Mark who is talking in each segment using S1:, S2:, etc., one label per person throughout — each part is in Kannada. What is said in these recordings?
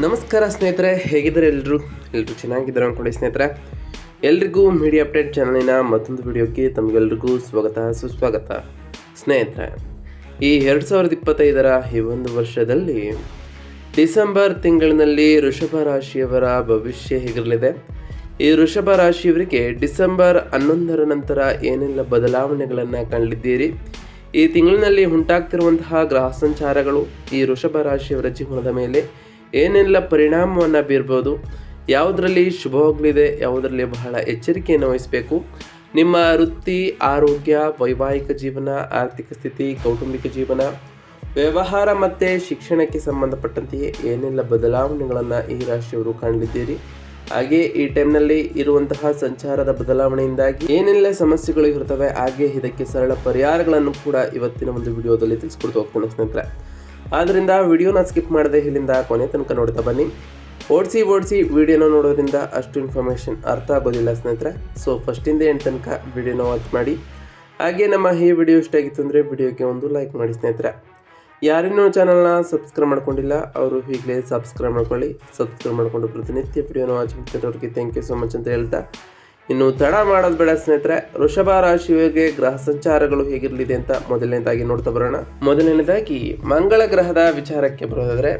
S1: ನಮಸ್ಕಾರ ಸ್ನೇಹಿತರೆ, ಹೇಗಿದ್ದಾರೆ ಎಲ್ಲರೂ ಚೆನ್ನಾಗಿದ್ದಾರೆ ಅಂದ್ಕೊಳ್ಳಿ ಸ್ನೇಹಿತರೆ. ಎಲ್ರಿಗೂ ಮೀಡಿಯಾ ಅಪ್ಡೇಟ್ ಚಾನಲಿನ ಮತ್ತೊಂದು ವಿಡಿಯೋಕ್ಕೆ ತಮಗೆಲ್ರಿಗೂ ಸ್ವಾಗತ ಸುಸ್ವಾಗತ. ಸ್ನೇಹಿತರೆ, ಈ 2025ರ ಈ ಒಂದು ವರ್ಷದಲ್ಲಿ ಡಿಸೆಂಬರ್ ತಿಂಗಳಿನಲ್ಲಿ ವೃಷಭ ರಾಶಿಯವರ ಭವಿಷ್ಯ ಹೇಗಿರಲಿದೆ, ಈ ವೃಷಭ ರಾಶಿಯವರಿಗೆ ಡಿಸೆಂಬರ್ 11ರ ನಂತರ ಏನೆಲ್ಲ ಬದಲಾವಣೆಗಳನ್ನು ಕಾಣಲಿದ್ದೀರಿ, ಈ ತಿಂಗಳಿನಲ್ಲಿ ಉಂಟಾಗ್ತಿರುವಂತಹ ಗ್ರಹ ಸಂಚಾರಗಳು ಈ ವೃಷಭ ರಾಶಿಯವರ ಜೀವನದ ಮೇಲೆ ಏನೆಲ್ಲ ಪರಿಣಾಮವನ್ನು ಬೀರ್ಬೋದು, ಯಾವುದರಲ್ಲಿ ಶುಭವಾಗಲಿದೆ, ಯಾವುದರಲ್ಲಿ ಬಹಳ ಎಚ್ಚರಿಕೆಯನ್ನು ವಹಿಸಬೇಕು, ನಿಮ್ಮ ವೃತ್ತಿ, ಆರೋಗ್ಯ, ವೈವಾಹಿಕ ಜೀವನ, ಆರ್ಥಿಕ ಸ್ಥಿತಿ, ಕೌಟುಂಬಿಕ ಜೀವನ, ವ್ಯವಹಾರ ಮತ್ತು ಶಿಕ್ಷಣಕ್ಕೆ ಸಂಬಂಧಪಟ್ಟಂತೆಯೇ ಏನೆಲ್ಲ ಬದಲಾವಣೆಗಳನ್ನು ಈ ರಾಶಿಯವರು ಕಾಣಲಿದ್ದೀರಿ, ಹಾಗೆ ಈ ಟೈಮ್ನಲ್ಲಿ ಇರುವಂತಹ ಸಂಚಾರದ ಬದಲಾವಣೆಯಿಂದಾಗಿ ಏನೆಲ್ಲ ಸಮಸ್ಯೆಗಳು ಇರ್ತವೆ, ಹಾಗೆ ಇದಕ್ಕೆ ಸರಳ ಪರಿಹಾರಗಳನ್ನು ಕೂಡ ಇವತ್ತಿನ ಒಂದು ವಿಡಿಯೋದಲ್ಲಿ ತಿಳಿಸ್ಕೊಡ್ತಾ ಹೋಗ್ತೇನೆ ಸ್ನೇಹಿತರೆ. ಆದ್ದರಿಂದ ವಿಡಿಯೋನ ಸ್ಕಿಪ್ ಮಾಡದೆ ಇಲ್ಲಿಂದ ಕೊನೆ ತನಕ ನೋಡ್ತಾ ಬನ್ನಿ. ಓಡಿಸಿ ವಿಡಿಯೋನ ನೋಡೋದ್ರಿಂದ ಅಷ್ಟು ಇನ್ಫಾರ್ಮೇಷನ್ ಅರ್ಥ ಆಗೋದಿಲ್ಲ ಸ್ನೇಹಿತರೆ. ಸೊ ಫಸ್ಟಿಂದ ಎಂಡ್ ತನಕ ವಿಡಿಯೋನ ವಾಚ್ ಮಾಡಿ. ಹಾಗೆ ನಮ್ಮ ಈ ವಿಡಿಯೋ ಇಷ್ಟ ಆಗಿತ್ತು ಅಂದರೆ ವಿಡಿಯೋಗೆ ಒಂದು ಲೈಕ್ ಮಾಡಿ ಸ್ನೇಹಿತರೆ. ಯಾರಿನ್ನೂ ಚಾನಲ್ನ ಸಬ್ಸ್ಕ್ರೈಬ್ ಮಾಡ್ಕೊಂಡಿಲ್ಲ ಅವರು ಈಗಲೇ ಸಬ್ಸ್ಕ್ರೈಬ್ ಮಾಡ್ಕೊಳ್ಳಿ. ಸಬ್ಸ್ಕ್ರೈಬ್ ಮಾಡಿಕೊಂಡು ಪ್ರತಿನಿತ್ಯ ವಿಡಿಯೋನ ವಾಚ್ ಮಾಡ್ತಿರೋರಿಗೆ ಥ್ಯಾಂಕ್ ಯು ಸೊ ಮಚ್ ಅಂತ ಹೇಳ್ತಾ, ಇನ್ನು ತಡ ಮಾಡೋದು ಬೇಡ ಸ್ನೇಹಿತರೆ. ವೃಷಭ ರಾಶಿಯವರಿಗೆ ಗ್ರಹ ಸಂಚಾರಗಳು ಹೇಗಿರಲಿದೆ ಅಂತ ಮೊದಲನೇದಾಗಿ ನೋಡ್ತಾ ಬರೋಣ. ಮೊದಲನೇದಾಗಿ ಮಂಗಳ ಗ್ರಹದ ವಿಚಾರಕ್ಕೆ ಬರೋದಾದರೆ,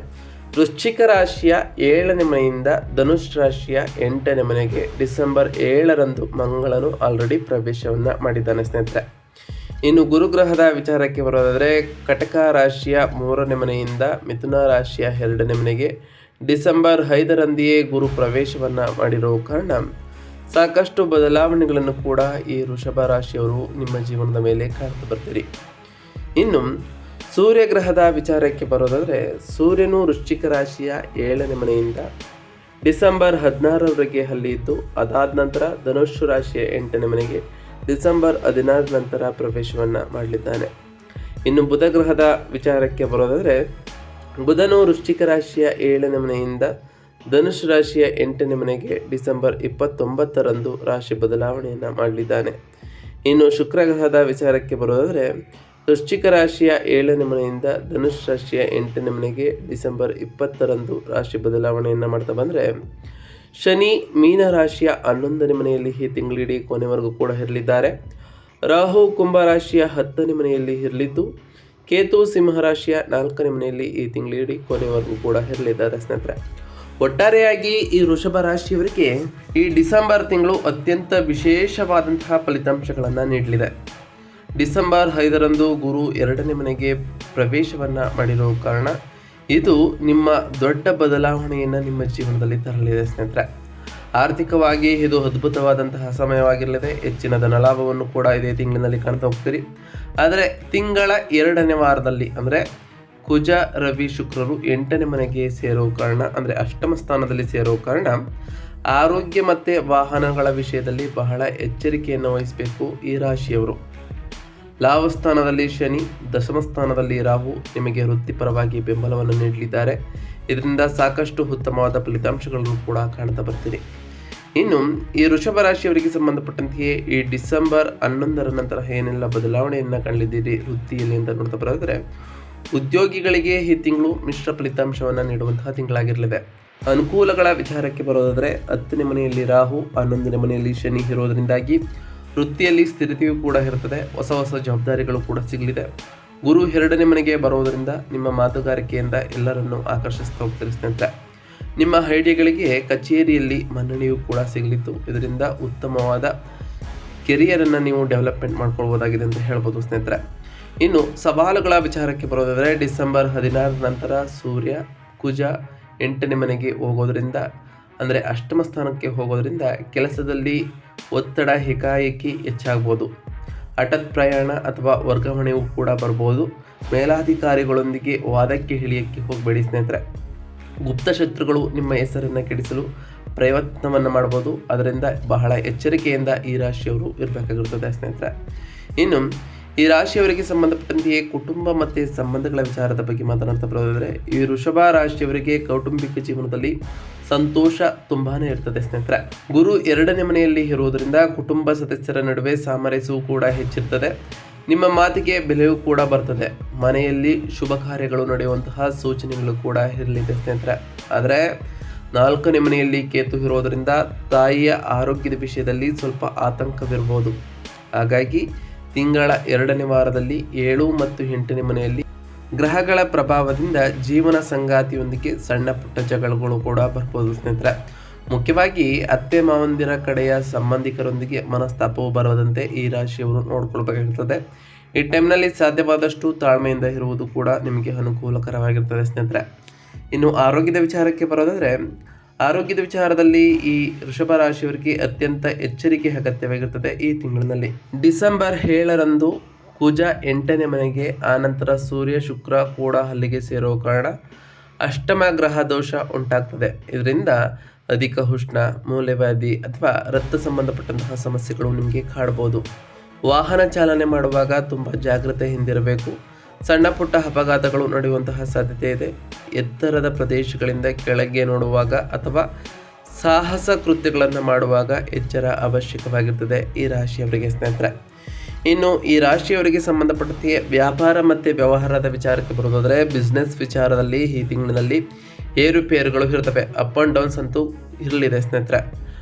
S1: ವೃಶ್ಚಿಕ ರಾಶಿಯ 7ನೇ ಮನೆಯಿಂದ ಧನುಷ್ ರಾಶಿಯ 8ನೇ ಮನೆಗೆ ಡಿಸೆಂಬರ್ 7ರಂದು ಮಂಗಳನು ಆಲ್ರೆಡಿ ಪ್ರವೇಶವನ್ನು ಮಾಡಿದ್ದಾನೆ ಸ್ನೇಹಿತರೆ. ಇನ್ನು ಗುರುಗ್ರಹದ ವಿಚಾರಕ್ಕೆ ಬರೋದಾದರೆ, ಕಟಕ ರಾಶಿಯ 3ನೇ ಮನೆಯಿಂದ ಮಿಥುನ ರಾಶಿಯ 2ನೇ ಮನೆಗೆ ಡಿಸೆಂಬರ್ 5ರಂದೆಯೇ ಗುರು ಪ್ರವೇಶವನ್ನು ಮಾಡಿರೋ ಕಾರಣ ಸಾಕಷ್ಟು ಬದಲಾವಣೆಗಳನ್ನು ಕೂಡ ಈ ವೃಷಭ ರಾಶಿಯವರು ನಿಮ್ಮ ಜೀವನದ ಮೇಲೆ ಕಾಣ್ತಾ ಬರ್ತೀರಿ. ಇನ್ನು ಸೂರ್ಯಗ್ರಹದ ವಿಚಾರಕ್ಕೆ ಬರೋದಾದರೆ, ಸೂರ್ಯನು ವೃಶ್ಚಿಕ ರಾಶಿಯ 7ನೇ ಮನೆಯಿಂದ ಡಿಸೆಂಬರ್ 16ರವರೆಗೆ ಅಲ್ಲಿ ಇದ್ದು, ಅದಾದ ನಂತರ ಧನುಷ್ ರಾಶಿಯ 8ನೇ ಮನೆಗೆ ಡಿಸೆಂಬರ್ 16 ನಂತರ ಪ್ರವೇಶವನ್ನು ಮಾಡಲಿದ್ದಾನೆ. ಇನ್ನು ಬುಧ ಗ್ರಹದ ವಿಚಾರಕ್ಕೆ ಬರೋದಾದರೆ, ಬುಧನು ವೃಶ್ಚಿಕ ರಾಶಿಯ 7ನೇ ಮನೆಯಿಂದ ಧನುಷ್ ರಾಶಿಯ 8ನೇ ಮನೆಗೆ ಡಿಸೆಂಬರ್ 29ರಂದು ರಾಶಿ ಬದಲಾವಣೆಯನ್ನು ಮಾಡಲಿದ್ದಾನೆ. ಇನ್ನು ಶುಕ್ರ ಗ್ರಹದ ವಿಚಾರಕ್ಕೆ ಬರೋದಾದರೆ, ವೃಶ್ಚಿಕ ರಾಶಿಯ 7ನೇ ಮನೆಯಿಂದ ಧನುಷ್ ರಾಶಿಯ 8ನೇ ಮನೆಗೆ ಡಿಸೆಂಬರ್ 20ರಂದು ರಾಶಿ ಬದಲಾವಣೆಯನ್ನು ಮಾಡ್ತಾ ಬಂದರೆ, ಶನಿ ಮೀನ ರಾಶಿಯ 11ನೇ ಮನೆಯಲ್ಲಿ ಈ ತಿಂಗಳಿಡೀ ಕೊನೆವರೆಗೂ ಕೂಡ ಇರಲಿದ್ದಾರೆ. ರಾಹು ಕುಂಭ ರಾಶಿಯ 10ನೇ ಮನೆಯಲ್ಲಿ ಇರಲಿದ್ದು, ಕೇತು ಸಿಂಹ ರಾಶಿಯ 4ನೇ ಮನೆಯಲ್ಲಿ ಈ ತಿಂಗಳಿಡೀ ಕೊನೆವರೆಗೂ ಕೂಡ ಇರಲಿದ್ದಾರೆ ಸ್ನೇಹಿತರೆ. ಒಟ್ಟಾರೆಯಾಗಿ ಈ ವೃಷಭ ರಾಶಿಯವರಿಗೆ ಈ ಡಿಸೆಂಬರ್ ತಿಂಗಳು ಅತ್ಯಂತ ವಿಶೇಷವಾದಂತಹ ಫಲಿತಾಂಶಗಳನ್ನು ನೀಡಲಿದೆ. ಡಿಸೆಂಬರ್ 5ರಂದು ಗುರು 2ನೇ ಮನೆಗೆ ಪ್ರವೇಶವನ್ನು ಮಾಡಿರೋ ಕಾರಣ ಇದು ನಿಮ್ಮ ದೊಡ್ಡ ಬದಲಾವಣೆಯನ್ನು ನಿಮ್ಮ ಜೀವನದಲ್ಲಿ ತರಲಿದೆ ಸ್ನೇಹಿತರೆ. ಆರ್ಥಿಕವಾಗಿ ಇದು ಅದ್ಭುತವಾದಂತಹ ಸಮಯವಾಗಿರಲಿದೆ. ಹೆಚ್ಚಿನ ಧನಲಾಭವನ್ನು ಕೂಡ ಇದೇ ತಿಂಗಳಿನಲ್ಲಿ ಕಾಣ್ತಾ ಹೋಗ್ತೀರಿ. ಆದರೆ ತಿಂಗಳ 2ನೇ ವಾರದಲ್ಲಿ ಅಂದರೆ ಕುಜ ರವಿ ಶುಕ್ರರು 8ನೇ ಮನೆಗೆ ಸೇರೋ ಕಾರಣ, ಅಂದರೆ ಅಷ್ಟಮ ಸ್ಥಾನದಲ್ಲಿ ಸೇರೋ ಕಾರಣ ಆರೋಗ್ಯ ಮತ್ತು ವಾಹನಗಳ ವಿಷಯದಲ್ಲಿ ಬಹಳ ಎಚ್ಚರಿಕೆಯನ್ನು ವಹಿಸಬೇಕು ಈ ರಾಶಿಯವರು. ಲಾಭಸ್ಥಾನದಲ್ಲಿ ಶನಿ, ದಶಮ ಸ್ಥಾನದಲ್ಲಿ ರಾಹು ನಿಮಗೆ ವೃತ್ತಿಪರವಾಗಿ ಬೆಂಬಲವನ್ನು ನೀಡಲಿದ್ದಾರೆ. ಇದರಿಂದ ಸಾಕಷ್ಟು ಉತ್ತಮವಾದ ಫಲಿತಾಂಶಗಳನ್ನು ಕೂಡ ಕಾಣ್ತಾ ಬರ್ತೀರಿ. ಇನ್ನು ಈ ವೃಷಭ ರಾಶಿಯವರಿಗೆ ಸಂಬಂಧಪಟ್ಟಂತೆಯೇ ಈ ಡಿಸೆಂಬರ್ 11ರ ನಂತರ ಏನೆಲ್ಲ ಬದಲಾವಣೆಯನ್ನು ಕಾಣಲಿದ್ದೀರಿ ವೃತ್ತಿಯಲ್ಲಿ ಅಂತ ನೋಡ್ತಾ ಬರೋದ್ರೆ, ಉದ್ಯೋಗಿಗಳಿಗೆ ಈ ತಿಂಗಳು ಮಿಶ್ರ ಫಲಿತಾಂಶವನ್ನು ನೀಡುವಂತಹ ತಿಂಗಳಾಗಿರಲಿದೆ. ಅನುಕೂಲಗಳ ವಿಚಾರಕ್ಕೆ ಬರೋದಾದರೆ, 10ನೇ ಮನೆಯಲ್ಲಿ ರಾಹು, 11ನೇ ಮನೆಯಲ್ಲಿ ಶನಿ ಇರೋದರಿಂದಾಗಿ ವೃತ್ತಿಯಲ್ಲಿ ಸ್ಥಿರತೆಯೂ ಕೂಡ ಇರುತ್ತದೆ. ಹೊಸ ಜವಾಬ್ದಾರಿಗಳು ಕೂಡ ಸಿಗಲಿದೆ. ಗುರು 2ನೇ ಮನೆಗೆ ಬರೋದರಿಂದ ನಿಮ್ಮ ಮಾತುಗಾರಿಕೆಯಿಂದ ಎಲ್ಲರನ್ನೂ ಆಕರ್ಷಿಸ್ತಾ ಹೋಗ್ತಾರೆ ಸ್ನೇಹಿತರೆ. ನಿಮ್ಮ ಐಡಿಯಾಗಳಿಗೆ ಕಚೇರಿಯಲ್ಲಿ ಮನ್ನಣೆಯೂ ಕೂಡ ಸಿಗಲಿದ್ದು, ಇದರಿಂದ ಉತ್ತಮವಾದ ಕೆರಿಯರನ್ನು ನೀವು ಡೆವಲಪ್ಮೆಂಟ್ ಮಾಡ್ಕೊಳ್ಬೋದಾಗಿದೆ ಅಂತ ಹೇಳ್ಬೋದು ಸ್ನೇಹಿತರೆ. ಇನ್ನು ಸವಾಲುಗಳ ವಿಚಾರಕ್ಕೆ ಬರೋದಾದರೆ, ಡಿಸೆಂಬರ್ 16 ನಂತರ ಸೂರ್ಯ ಕುಜ 8ನೇ ಮನೆಗೆ ಹೋಗೋದ್ರಿಂದ, ಅಂದರೆ ಅಷ್ಟಮ ಸ್ಥಾನಕ್ಕೆ ಹೋಗೋದ್ರಿಂದ ಕೆಲಸದಲ್ಲಿ ಒತ್ತಡ ಏಕಾಏಕಿ ಹೆಚ್ಚಾಗ್ಬೋದು. ಹಠಾತ್ ಪ್ರಯಾಣ ಅಥವಾ ವರ್ಗಾವಣೆಯೂ ಕೂಡ ಬರ್ಬೋದು. ಮೇಲಾಧಿಕಾರಿಗಳೊಂದಿಗೆ ವಾದಕ್ಕೆ ಇಳಿಯಕ್ಕೆ ಹೋಗಬೇಡಿ ಸ್ನೇಹಿತರೆ. ಗುಪ್ತ ಶತ್ರುಗಳು ನಿಮ್ಮ ಹೆಸರನ್ನು ಕೆಡಿಸಲು ಪ್ರಯತ್ನವನ್ನು ಮಾಡ್ಬೋದು. ಅದರಿಂದ ಬಹಳ ಎಚ್ಚರಿಕೆಯಿಂದ ಈ ರಾಶಿಯವರು ಇರಬೇಕಾಗಿರ್ತದೆ ಸ್ನೇಹಿತರೆ. ಇನ್ನು ಈ ರಾಶಿಯವರಿಗೆ ಸಂಬಂಧಪಟ್ಟಂತೆಯೇ ಕುಟುಂಬ ಮತ್ತು ಸಂಬಂಧಗಳ ವಿಚಾರದ ಬಗ್ಗೆ ಮಾತನಾಡ್ತಾ ಬರೋದಾದರೆ, ಈ ವೃಷಭ ರಾಶಿಯವರಿಗೆ ಕೌಟುಂಬಿಕ ಜೀವನದಲ್ಲಿ ಸಂತೋಷ ತುಂಬಾನೇ ಇರ್ತದೆ ಸ್ನೇಹಿತರೆ. ಗುರು 2ನೇ ಮನೆಯಲ್ಲಿ ಇರುವುದರಿಂದ ಕುಟುಂಬ ಸದಸ್ಯರ ನಡುವೆ ಸಾಮರಸ್ಯವು ಕೂಡ ಹೆಚ್ಚಿರ್ತದೆ. ನಿಮ್ಮ ಮಾತಿಗೆ ಬೆಲೆಯೂ ಕೂಡ ಬರ್ತದೆ. ಮನೆಯಲ್ಲಿ ಶುಭ ಕಾರ್ಯಗಳು ನಡೆಯುವಂತಹ ಸೂಚನೆಗಳು ಕೂಡ ಇರಲಿದೆ ಸ್ನೇಹಿತರೆ. ಆದರೆ 4ನೇ ಮನೆಯಲ್ಲಿ ಕೇತು ಇರೋದರಿಂದ ತಾಯಿಯ ಆರೋಗ್ಯದ ವಿಷಯದಲ್ಲಿ ಸ್ವಲ್ಪ ಆತಂಕವಿರಬಹುದು. ಹಾಗಾಗಿ ತಿಂಗಳ 2ನೇ ವಾರದಲ್ಲಿ 7 ಮತ್ತು 8ನೇ ಮನೆಯಲ್ಲಿ ಗ್ರಹಗಳ ಪ್ರಭಾವದಿಂದ ಜೀವನ ಸಂಗಾತಿಯೊಂದಿಗೆ ಸಣ್ಣ ಪುಟ್ಟ ಜಗಳಗಳು ಕೂಡ ಬರ್ಬೋದು ಸ್ನೇಹಿತರೆ. ಮುಖ್ಯವಾಗಿ ಅತ್ತೆ ಮಾವಂದಿರ ಕಡೆಯ ಸಂಬಂಧಿಕರೊಂದಿಗೆ ಮನಸ್ತಾಪವು ಬರದಂತೆ ಈ ರಾಶಿಯವರು ನೋಡ್ಕೊಳ್ಬೇಕಾಗಿರ್ತದೆ. ಈ ಟೈಮ್ನಲ್ಲಿ ಸಾಧ್ಯವಾದಷ್ಟು ತಾಳ್ಮೆಯಿಂದ ಇರುವುದು ಕೂಡ ನಿಮಗೆ ಅನುಕೂಲಕರವಾಗಿರ್ತದೆ ಸ್ನೇಹಿತರೆ. ಇನ್ನು ಆರೋಗ್ಯದ ವಿಚಾರಕ್ಕೆ ಬರೋದಾದರೆ, ಆರೋಗ್ಯದ ವಿಚಾರದಲ್ಲಿ ಈ ವೃಷಭ ರಾಶಿಯವರಿಗೆ ಅತ್ಯಂತ ಎಚ್ಚರಿಕೆ ಅಗತ್ಯವಾಗಿರ್ತದೆ. ಈ ತಿಂಗಳಿನಲ್ಲಿ ಡಿಸೆಂಬರ್ 7ರಂದು ಕುಜ 8ನೇ ಮನೆಗೆ, ಆನಂತರ ಸೂರ್ಯ ಶುಕ್ರ ಕೂಡ ಅಲ್ಲಿಗೆ ಸೇರುವ ಕಾರಣ ಅಷ್ಟಮ ಗ್ರಹ ದೋಷ ಉಂಟಾಗ್ತದೆ. ಇದರಿಂದ ಅಧಿಕ ಉಷ್ಣ, ಮೂಲವ್ಯಾಧಿ ಅಥವಾ ರಕ್ತ ಸಂಬಂಧಪಟ್ಟಂತಹ ಸಮಸ್ಯೆಗಳು ನಿಮಗೆ ಕಾಡಬಹುದು. ವಾಹನ ಚಾಲನೆ ಮಾಡುವಾಗ ತುಂಬ ಜಾಗ್ರತೆಯಿಂದಿರಬೇಕು. ಸಣ್ಣ ಪುಟ್ಟ ಅಪಘಾತಗಳು ನಡೆಯುವಂತಹ ಸಾಧ್ಯತೆ ಇದೆ. ಎತ್ತರದ ಪ್ರದೇಶಗಳಿಂದ ಕೆಳಗೆ ನೋಡುವಾಗ ಅಥವಾ ಸಾಹಸ ಕೃತ್ಯಗಳನ್ನು ಮಾಡುವಾಗ ಎಚ್ಚರ ಅವಶ್ಯಕವಾಗಿರ್ತದೆ ಈ ರಾಶಿಯವರಿಗೆ ಸ್ನೇಹಿತರೆ. ಇನ್ನು ಈ ರಾಶಿಯವರಿಗೆ ಸಂಬಂಧಪಟ್ಟಂತೆ ವ್ಯಾಪಾರ ಮತ್ತು ವ್ಯವಹಾರದ ವಿಚಾರಕ್ಕೆ ಬರೋದಾದರೆ, ಬಿಸ್ನೆಸ್ ವಿಚಾರದಲ್ಲಿ ಈ ತಿಂಗಳಿನಲ್ಲಿ ಏರುಪೇರುಗಳು ಇರ್ತವೆ. ಅಪ್ ಆ್ಯಂಡ್ ಡೌನ್ಸ್ ಅಂತೂ ಇರಲಿದೆ ಸ್ನೇಹಿತರೆ.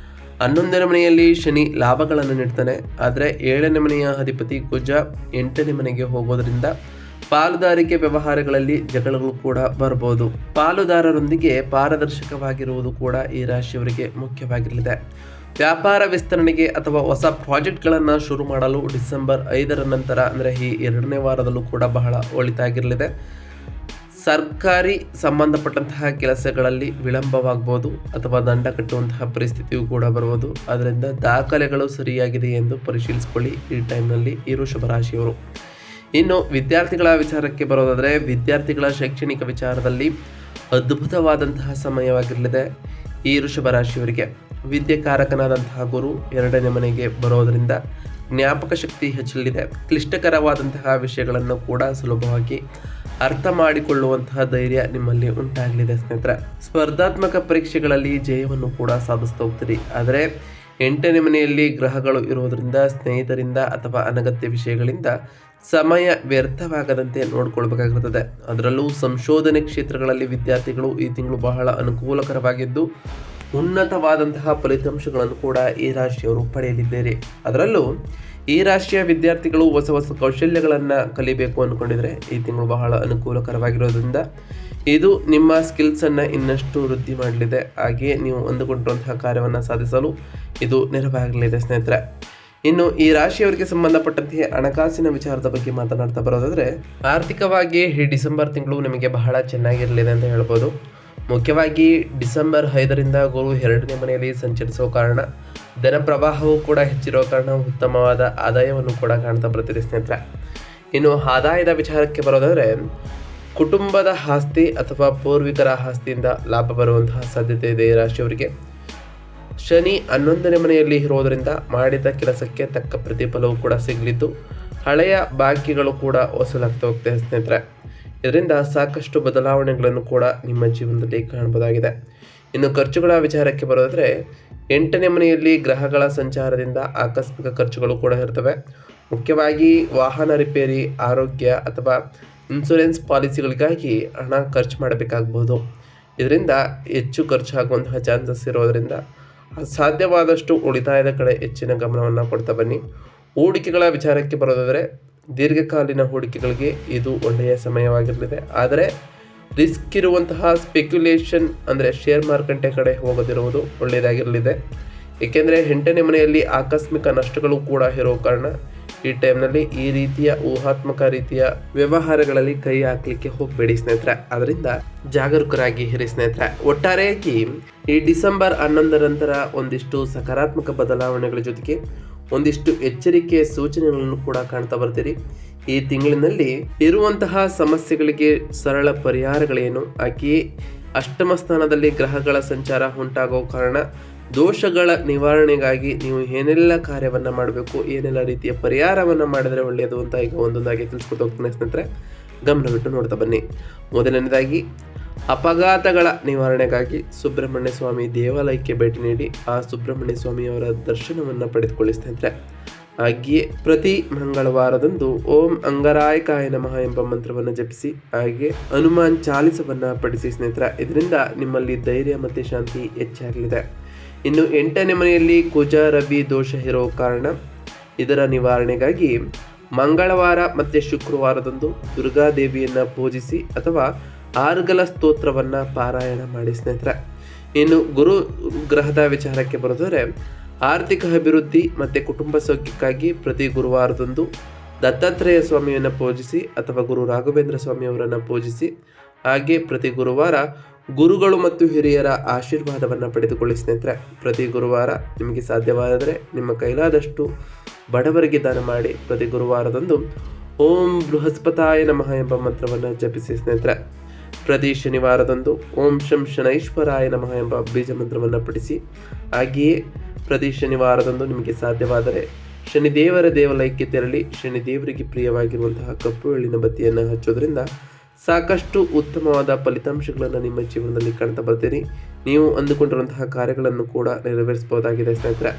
S1: 11ನೇ ಮನೆಯಲ್ಲಿ ಶನಿ ಲಾಭಗಳನ್ನು ನೀಡ್ತಾನೆ. ಆದರೆ 7ನೇ ಮನೆಯ ಅಧಿಪತಿ ಕುಜ 8ನೇ ಮನೆಗೆ ಹೋಗೋದ್ರಿಂದ ಪಾಲುದಾರಿಕೆ ವ್ಯವಹಾರಗಳಲ್ಲಿ ಜಗಳಗಳು ಕೂಡ ಬರ್ಬೋದು. ಪಾಲುದಾರರೊಂದಿಗೆ ಪಾರದರ್ಶಕವಾಗಿರುವುದು ಕೂಡ ಈ ರಾಶಿಯವರಿಗೆ ಮುಖ್ಯವಾಗಿರಲಿದೆ. ವ್ಯಾಪಾರ ವಿಸ್ತರಣೆಗೆ ಅಥವಾ ಹೊಸ ಪ್ರಾಜೆಕ್ಟ್ಗಳನ್ನು ಶುರು ಮಾಡಲು ಡಿಸೆಂಬರ್ 5ರ ನಂತರ ಅಂದರೆ ಈ 2ನೇ ವಾರದಲ್ಲೂ ಕೂಡ ಬಹಳ ಒಳಿತಾಗಿರಲಿದೆ. ಸರ್ಕಾರಿ ಸಂಬಂಧಪಟ್ಟಂತಹ ಕೆಲಸಗಳಲ್ಲಿ ವಿಳಂಬವಾಗ್ಬೋದು ಅಥವಾ ದಂಡ ಕಟ್ಟುವಂತಹ ಪರಿಸ್ಥಿತಿಯೂ ಕೂಡ ಬರ್ಬೋದು. ಅದರಿಂದ ದಾಖಲೆಗಳು ಸರಿಯಾಗಿದೆ ಎಂದು ಪರಿಶೀಲಿಸಿಕೊಳ್ಳಿ ಈ ಟೈಮ್ನಲ್ಲಿ ಈ ವೃಷಭ ರಾಶಿಯವರು. ಇನ್ನು ವಿದ್ಯಾರ್ಥಿಗಳ ವಿಚಾರಕ್ಕೆ ಬರೋದಾದರೆ, ವಿದ್ಯಾರ್ಥಿಗಳ ಶೈಕ್ಷಣಿಕ ವಿಚಾರದಲ್ಲಿ ಅದ್ಭುತವಾದಂತಹ ಸಮಯವಾಗಿರಲಿದೆ ಈ ವೃಷಭ ರಾಶಿಯವರಿಗೆ. ವಿದ್ಯಾಕಾರಕನಾದಂತಹ ಗುರು 2ನೇ ಮನೆಗೆ ಬರೋದರಿಂದ ಜ್ಞಾಪಕ ಶಕ್ತಿ ಹೆಚ್ಚಲಿದೆ. ಕ್ಲಿಷ್ಟಕರವಾದಂತಹ ವಿಷಯಗಳನ್ನು ಕೂಡ ಸುಲಭವಾಗಿ ಅರ್ಥ ಮಾಡಿಕೊಳ್ಳುವಂತಹ ಧೈರ್ಯ ನಿಮ್ಮಲ್ಲಿ ಉಂಟಾಗಲಿದೆ ಸ್ನೇಹಿತರೆ. ಸ್ಪರ್ಧಾತ್ಮಕ ಪರೀಕ್ಷೆಗಳಲ್ಲಿ ಜಯವನ್ನು ಕೂಡ ಸಾಧಿಸ್ತಾ ಹೋಗ್ತೀರಿ. ಆದರೆ 8ನೇ ಮನೆಯಲ್ಲಿ ಗ್ರಹಗಳು ಇರೋದರಿಂದ ಸ್ನೇಹಿತರಿಂದ ಅಥವಾ ಅನಗತ್ಯ ವಿಷಯಗಳಿಂದ ಸಮಯ ವ್ಯರ್ಥವಾಗದಂತೆ ನೋಡಿಕೊಳ್ಬೇಕಾಗಿರುತ್ತದೆ. ಅದರಲ್ಲೂ ಸಂಶೋಧನೆ ಕ್ಷೇತ್ರಗಳಲ್ಲಿ ವಿದ್ಯಾರ್ಥಿಗಳು ಈ ತಿಂಗಳು ಬಹಳ ಅನುಕೂಲಕರವಾಗಿದ್ದು ಉನ್ನತವಾದಂತಹ ಫಲಿತಾಂಶಗಳನ್ನು ಕೂಡ ಈ ರಾಶಿಯವರು ಪಡೆಯಲಿದ್ದೀರಿ. ಅದರಲ್ಲೂ ಈ ರಾಶಿಯ ವಿದ್ಯಾರ್ಥಿಗಳು ಹೊಸ ಹೊಸ ಕೌಶಲ್ಯಗಳನ್ನು ಕಲಿಬೇಕು ಅಂದ್ಕೊಂಡಿದ್ರೆ ಈ ತಿಂಗಳು ಬಹಳ ಅನುಕೂಲಕರವಾಗಿರೋದ್ರಿಂದ ಇದು ನಿಮ್ಮ ಸ್ಕಿಲ್ಸನ್ನು ಇನ್ನಷ್ಟು ವೃದ್ಧಿ ಮಾಡಲಿದೆ. ಹಾಗೆಯೇ ನೀವು ಅಂದುಕೊಂಡಿರುವಂತಹ ಕಾರ್ಯವನ್ನು ಸಾಧಿಸಲು ಇದು ನೆರವಾಗಲಿದೆ ಸ್ನೇಹಿತರೆ. ಇನ್ನು ಈ ರಾಶಿಯವರಿಗೆ ಸಂಬಂಧಪಟ್ಟಂತೆ ಹಣಕಾಸಿನ ವಿಚಾರದ ಬಗ್ಗೆ ಮಾತನಾಡ್ತಾ ಬರೋದಾದರೆ, ಆರ್ಥಿಕವಾಗಿ ಈ ಡಿಸೆಂಬರ್ ತಿಂಗಳು ನಿಮಗೆ ಬಹಳ ಚೆನ್ನಾಗಿರಲಿದೆ ಅಂತ ಹೇಳ್ಬೋದು. ಮುಖ್ಯವಾಗಿ ಡಿಸೆಂಬರ್ 5ರಿಂದ ಗುರು 2ನೇ ಮನೆಯಲ್ಲಿ ಸಂಚರಿಸೋ ಕಾರಣ ಧನ ಪ್ರವಾಹವೂ ಕೂಡ ಹೆಚ್ಚಿರೋ ಕಾರಣ ಉತ್ತಮವಾದ ಆದಾಯವನ್ನು ಕೂಡ ಕಾಣ್ತಾ ಬರ್ತಿದೆ ಸ್ನೇಹಿತರೆ. ಇನ್ನು ಆದಾಯದ ವಿಚಾರಕ್ಕೆ ಬರೋದಾದರೆ, ಕುಟುಂಬದ ಆಸ್ತಿ ಅಥವಾ ಪೂರ್ವಿಕರ ಆಸ್ತಿಯಿಂದ ಲಾಭ ಬರುವಂತಹ ಸಾಧ್ಯತೆ ಇದೆ ಈ ರಾಶಿಯವರಿಗೆ. ಶನಿ 11ನೇ ಮನೆಯಲ್ಲಿ ಇರೋದರಿಂದ ಮಾಡಿದ ಕೆಲಸಕ್ಕೆ ತಕ್ಕ ಪ್ರತಿಫಲವೂ ಕೂಡ ಸಿಗಲಿದ್ದು ಹಳೆಯ ಬಾಕಿಗಳು ಕೂಡ ವಸೂಲಾಗ್ತಾ ಹೋಗ್ತದೆ ಸ್ನೇಹಿತರೆ. ಇದರಿಂದ ಸಾಕಷ್ಟು ಬದಲಾವಣೆಗಳನ್ನು ಕೂಡ ನಿಮ್ಮ ಜೀವನದಲ್ಲಿ ಕಾಣಬಹುದಾಗಿದೆ. ಇನ್ನು ಖರ್ಚುಗಳ ವಿಚಾರಕ್ಕೆ ಬರೋದಾದರೆ, 8ನೇ ಮನೆಯಲ್ಲಿ ಗ್ರಹಗಳ ಸಂಚಾರದಿಂದ ಆಕಸ್ಮಿಕ ಖರ್ಚುಗಳು ಕೂಡ ಇರ್ತವೆ. ಮುಖ್ಯವಾಗಿ ವಾಹನ ರಿಪೇರಿ, ಆರೋಗ್ಯ ಅಥವಾ ಇನ್ಶೂರೆನ್ಸ್ ಪಾಲಿಸಿಗಳಿಗಾಗಿ ಹಣ ಖರ್ಚು ಮಾಡಬೇಕಾಗಬಹುದು. ಇದರಿಂದ ಹೆಚ್ಚು ಖರ್ಚಾಗುವಂತಹ ಚಾನ್ಸಸ್ ಇರೋದರಿಂದ ಸಾಧ್ಯವಾದಷ್ಟು ಉಳಿತಾಯದ ಕಡೆ ಹೆಚ್ಚಿನ ಗಮನವನ್ನು ಕೊಡ್ತಾ ಬನ್ನಿ. ಹೂಡಿಕೆಗಳ ವಿಚಾರಕ್ಕೆ ಬರೋದಾದರೆ, ದೀರ್ಘಕಾಲೀನ ಹೂಡಿಕೆಗಳಿಗೆ ಇದು ಒಳ್ಳೆಯ ಸಮಯವಾಗಿರಲಿದೆ. ಆದರೆ ರಿಸ್ಕ್ ಇರುವಂತಹ ಸ್ಪೆಕ್ಯುಲೇಷನ್ ಅಂದರೆ ಶೇರ್ ಮಾರುಕಟ್ಟೆ ಕಡೆ ಹೋಗದಿರುವುದು ಒಳ್ಳೆಯದಾಗಿರಲಿದೆ. ಏಕೆಂದರೆ 8ನೇ ಮನೆಯಲ್ಲಿ ಆಕಸ್ಮಿಕ ನಷ್ಟಗಳು ಕೂಡ ಇರೋ ಕಾರಣ ಈ ಟೈಮ್ನಲ್ಲಿ ಈ ರೀತಿಯ ಊಹಾತ್ಮಕ ರೀತಿಯ ವ್ಯವಹಾರಗಳಲ್ಲಿ ಕೈ ಹಾಕಲಿಕ್ಕೆ ಹೋಗಬೇಡಿ ಸ್ನೇಹಿತರೆ. ಅದರಿಂದ ಜಾಗರೂಕರಾಗಿ ಇರಿ ಸ್ನೇಹಿತರೆ. ಒಟ್ಟಾರೆಯಾಗಿ ಈ ಡಿಸೆಂಬರ್ 11ರ ನಂತರ ಒಂದಿಷ್ಟು ಸಕಾರಾತ್ಮಕ ಬದಲಾವಣೆಗಳ ಜೊತೆಗೆ ಒಂದಿಷ್ಟು ಎಚ್ಚರಿಕೆಯ ಸೂಚನೆಗಳನ್ನು ಕೂಡ ಕಾಣ್ತಾ ಬರ್ತೀರಿ. ಈ ತಿಂಗಳಿನಲ್ಲಿ ಇರುವಂತಹ ಸಮಸ್ಯೆಗಳಿಗೆ ಸರಳ ಪರಿಹಾರಗಳೇನು, ಹಾಗೆಯೇ ಅಷ್ಟಮ ಸ್ಥಾನದಲ್ಲಿ ಗ್ರಹಗಳ ಸಂಚಾರ ಉಂಟಾಗೋ ಕಾರಣ ದೋಷಗಳ ನಿವಾರಣೆಗಾಗಿ ನೀವು ಏನೆಲ್ಲ ಕಾರ್ಯವನ್ನು ಮಾಡಬೇಕು, ಏನೆಲ್ಲ ರೀತಿಯ ಪರಿಹಾರವನ್ನು ಮಾಡಿದರೆ ಒಳ್ಳೆಯದು ಅಂತ ಈಗ ಒಂದೊಂದಾಗಿ ತಿಳಿಸ್ಕೊಟ್ಟು ಹೋಗ್ತಾನೆ ಸ್ನೇಹಿತರೆ. ಗಮನವಿಟ್ಟು ನೋಡ್ತಾ ಬನ್ನಿ. ಮೊದಲನೇದಾಗಿ ಅಪಘಾತಗಳ ನಿವಾರಣೆಗಾಗಿ ಸುಬ್ರಹ್ಮಣ್ಯ ಸ್ವಾಮಿ ದೇವಾಲಯಕ್ಕೆ ಭೇಟಿ ನೀಡಿ ಆ ಸುಬ್ರಹ್ಮಣ್ಯ ಸ್ವಾಮಿಯವರ ದರ್ಶನವನ್ನು ಪಡೆದುಕೊಳ್ಳಿ ಸ್ನೇಹಿತರೆ. ಹಾಗೆಯೇ ಪ್ರತಿ ಮಂಗಳವಾರದಂದು ಓಂ ಅಂಗರಾಯಕಾಯ ನಮಃ ಎಂಬ ಮಂತ್ರವನ್ನು ಜಪಿಸಿ ಹಾಗೆ ಹನುಮಾನ್ ಚಾಲಿಸವನ್ನು ಪಠಿಸಿ ಸ್ನೇಹಿತರೆ. ಇದರಿಂದ ನಿಮ್ಮಲ್ಲಿ ಧೈರ್ಯ ಮತ್ತು ಶಾಂತಿ ಹೆಚ್ಚಾಗಲಿದೆ. ಇನ್ನು 8ನೇ ಮನೆಯಲ್ಲಿ ಕುಜ ರವಿ ದೋಷ ಇರೋ ಕಾರಣ ಇದರ ನಿವಾರಣೆಗಾಗಿ ಮಂಗಳವಾರ ಮತ್ತು ಶುಕ್ರವಾರದಂದು ದುರ್ಗಾದೇವಿಯನ್ನು ಪೂಜಿಸಿ ಅಥವಾ ಆರ್ಗಲ ಸ್ತೋತ್ರವನ್ನು ಪಾರಾಯಣ ಮಾಡಿ ಸ್ನೇಹಿತರೆ. ಇನ್ನು ಗುರು ಗ್ರಹದ ವಿಚಾರಕ್ಕೆ ಬರೋದಾದರೆ ಆರ್ಥಿಕ ಅಭಿವೃದ್ಧಿ ಮತ್ತು ಕುಟುಂಬ ಸೌಖ್ಯಕ್ಕಾಗಿ ಪ್ರತಿ ಗುರುವಾರದಂದು ದತ್ತಾತ್ರೇಯ ಸ್ವಾಮಿಯನ್ನು ಪೂಜಿಸಿ ಅಥವಾ ಗುರು ರಾಘವೇಂದ್ರ ಸ್ವಾಮಿಯವರನ್ನು ಪೂಜಿಸಿ ಹಾಗೆ ಪ್ರತಿ ಗುರುವಾರ ಗುರುಗಳು ಮತ್ತು ಹಿರಿಯರ ಆಶೀರ್ವಾದವನ್ನು ಪಡೆದುಕೊಳ್ಳಿ ಸ್ನೇಹಿತರೆ. ಪ್ರತಿ ಗುರುವಾರ ನಿಮಗೆ ಸಾಧ್ಯವಾದರೆ ನಿಮ್ಮ ಕೈಲಾದಷ್ಟು ಬಡವರಿಗೆ ದಾನ ಮಾಡಿ ಪ್ರತಿ ಗುರುವಾರದಂದು ಓಂ ಬೃಹಸ್ಪತಾಯ ನಮಃ ಎಂಬ ಮಂತ್ರವನ್ನು ಜಪಿಸಿ ಸ್ನೇಹಿತರೆ. ಪ್ರತಿ ಶನಿವಾರದಂದು ಓಂ ಶಂ ಶನೈಶ್ವರಾಯ ನಮಃ ಎಂಬ ಬೀಜ ಮಂತ್ರವನ್ನು ಪಠಿಸಿ ಹಾಗೆಯೇ ಪ್ರತಿ ಶನಿವಾರದಂದು ನಿಮಗೆ ಸಾಧ್ಯವಾದರೆ ಶನಿದೇವರ ದೇವಾಲಯಕ್ಕೆ ತೆರಳಿ ಶನಿದೇವರಿಗೆ ಪ್ರಿಯವಾಗಿರುವಂತಹ ಕಪ್ಪು ಎಳ್ಳಿನ ಬತ್ತಿಯನ್ನು ಹಚ್ಚೋದ್ರಿಂದ ಸಾಕಷ್ಟು ಉತ್ತಮವಾದ ಫಲಿತಾಂಶಗಳನ್ನು ನಿಮ್ಮ ಜೀವನದಲ್ಲಿ ಕಾಣ್ತಾ ಬರ್ತೀರಿ. ನೀವು ಅಂದುಕೊಂಡಿರುವಂತಹ ಕಾರ್ಯಗಳನ್ನು ಕೂಡ ನೆರವೇರಿಸಬಹುದಾಗಿದೆ ಸ್ನೇಹಿತರೆ.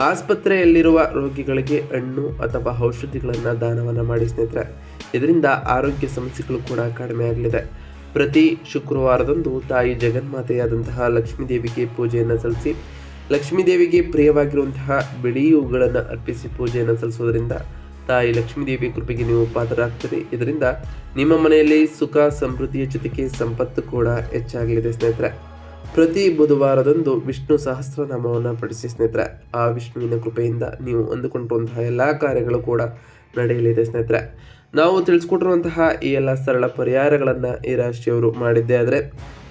S1: ಆಸ್ಪತ್ರೆಯಲ್ಲಿರುವ ರೋಗಿಗಳಿಗೆ ಹಣ್ಣು ಅಥವಾ ಔಷಧಿಗಳನ್ನು ದಾನವನ್ನು ಮಾಡಿ ಸ್ನೇಹಿತರೆ. ಇದರಿಂದ ಆರೋಗ್ಯ ಸಮಸ್ಯೆಗಳು ಕೂಡ ಕಡಿಮೆ ಆಗಲಿದೆ. ಪ್ರತಿ ಶುಕ್ರವಾರದಂದು ತಾಯಿ ಜಗನ್ಮಾತೆಯಾದಂತಹ ಲಕ್ಷ್ಮೀದೇವಿಗೆ ಪೂಜೆಯನ್ನು ಸಲ್ಲಿಸಿ ಲಕ್ಷ್ಮೀದೇವಿಗೆ ಪ್ರಿಯವಾಗಿರುವಂತಹ ಬಿಳಿ ಹೂಗಳನ್ನು ಅರ್ಪಿಸಿ ಪೂಜೆಯನ್ನು ಸಲ್ಲಿಸೋದ್ರಿಂದ ತಾಯಿ ಲಕ್ಷ್ಮೀದೇವಿ ಕೃಪೆಗೆ ನೀವು ಪಾತ್ರರಾಗ್ತೀರಿ. ಇದರಿಂದ ನಿಮ್ಮ ಮನೆಯಲ್ಲಿ ಸುಖ ಸಮೃದ್ಧಿಯ ಜೊತೆಗೆ ಸಂಪತ್ತು ಕೂಡ ಹೆಚ್ಚಾಗಲಿದೆ ಸ್ನೇಹಿತರೆ. ಪ್ರತಿ ಬುಧವಾರದಂದು ವಿಷ್ಣು ಸಹಸ್ರನಾಮವನ್ನು ಪಠಿಸಿ ಸ್ನೇಹಿತರೆ. ಆ ವಿಷ್ಣುವಿನ ಕೃಪೆಯಿಂದ ನೀವು ಅಂದುಕೊಂಡಿರುವಂತಹ ಎಲ್ಲ ಕಾರ್ಯಗಳು ಕೂಡ ನಡೆಯಲಿದೆ ಸ್ನೇಹಿತರೆ. ನಾವು ತಿಳಿಸ್ಕೊಟ್ಟಿರುವಂತಹ ಈ ಎಲ್ಲ ಸರಳ ಪರಿಹಾರಗಳನ್ನು ಈ ರಾಶಿಯವರು ಮಾಡಿದ್ದೇ ಆದರೆ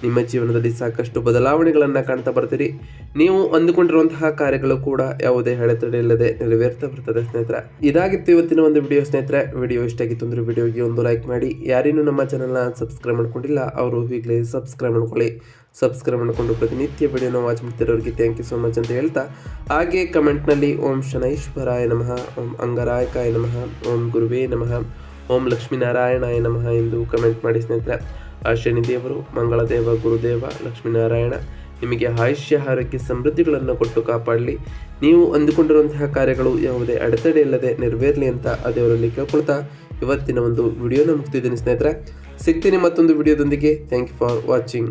S1: ನಿಮ್ಮ ಜೀವನದಲ್ಲಿ ಸಾಕಷ್ಟು ಬದಲಾವಣೆಗಳನ್ನು ಕಾಣ್ತಾ ಬರ್ತೀರಿ. ನೀವು ಅಂದುಕೊಂಡಿರುವಂತಹ ಕಾರ್ಯಗಳು ಕೂಡ ಯಾವುದೇ ಅಡೆತಡೆ ಇಲ್ಲದೆ ನೆರವೇರ್ತಾ ಬರ್ತದೆ ಸ್ನೇಹಿತರೆ. ಇದಾಗಿತ್ತು ಇವತ್ತಿನ ಒಂದು ವಿಡಿಯೋ ಸ್ನೇಹಿತರೆ. ವಿಡಿಯೋ ಇಷ್ಟ ಆಗಿತ್ತು ಅಂದರೆ ವಿಡಿಯೋಗೆ ಒಂದು ಲೈಕ್ ಮಾಡಿ. ಯಾರೇನು ನಮ್ಮ ಚಾನಲ್ನ ಸಬ್ಸ್ಕ್ರೈಬ್ ಮಾಡ್ಕೊಂಡಿಲ್ಲ ಅವರು ಈಗಲೇ ಸಬ್ಸ್ಕ್ರೈಬ್ ಮಾಡ್ಕೊಳ್ಳಿ. ಸಬ್ಸ್ಕ್ರೈಬ್ ಮಾಡಿಕೊಂಡು ಪ್ರತಿನಿತ್ಯ ವಿಡಿಯೋನ ವಾಚ್ ಮಾಡ್ತಿರೋರಿಗೆ ಥ್ಯಾಂಕ್ ಯು ಸೋ ಮಚ್ ಅಂತ ಹೇಳ್ತಾ ಹಾಗೆ ಕಮೆಂಟ್ನಲ್ಲಿ ಓಂ ಶನೈಶ್ವರಾಯ ನಮಃ, ಓಂ ಅಂಗರಾಯಕಾಯ ನಮಃ, ಓಂ ಗುರುವೇ ನಮಃ, ಓಂ ಲಕ್ಷ್ಮೀನಾರಾಯಣಾಯ ನಮಃ ಎಂದು ಕಮೆಂಟ್ ಮಾಡಿ ಸ್ನೇಹಿತರೆ. ಆ ಶನಿದೇವರು, ಮಂಗಳದೇವ, ಗುರುದೇವ, ಲಕ್ಷ್ಮೀನಾರಾಯಣ ನಿಮಗೆ ಆಯುಷ್ಯ ಆರೋಗ್ಯ ಸಮೃದ್ಧಿಗಳನ್ನು ಕೊಟ್ಟು ಕಾಪಾಡಲಿ. ನೀವು ಅಂದುಕೊಂಡಿರುವಂತಹ ಕಾರ್ಯಗಳು ಯಾವುದೇ ಅಡೆತಡೆ ಇಲ್ಲದೆ ನೆರವೇರಲಿ ಅಂತ ಆ ದೇವರಲ್ಲಿ ಕೇಳ್ಕೊಳ್ತಾ ಇವತ್ತಿನ ಒಂದು ವಿಡಿಯೋನ ಮುಗಿಸ್ತಿದ್ದೀನಿ ಸ್ನೇಹಿತರೆ. ಸಿಗ್ತೀನಿ ಮತ್ತೊಂದು ವಿಡಿಯೋದೊಂದಿಗೆ. Thank you for watching.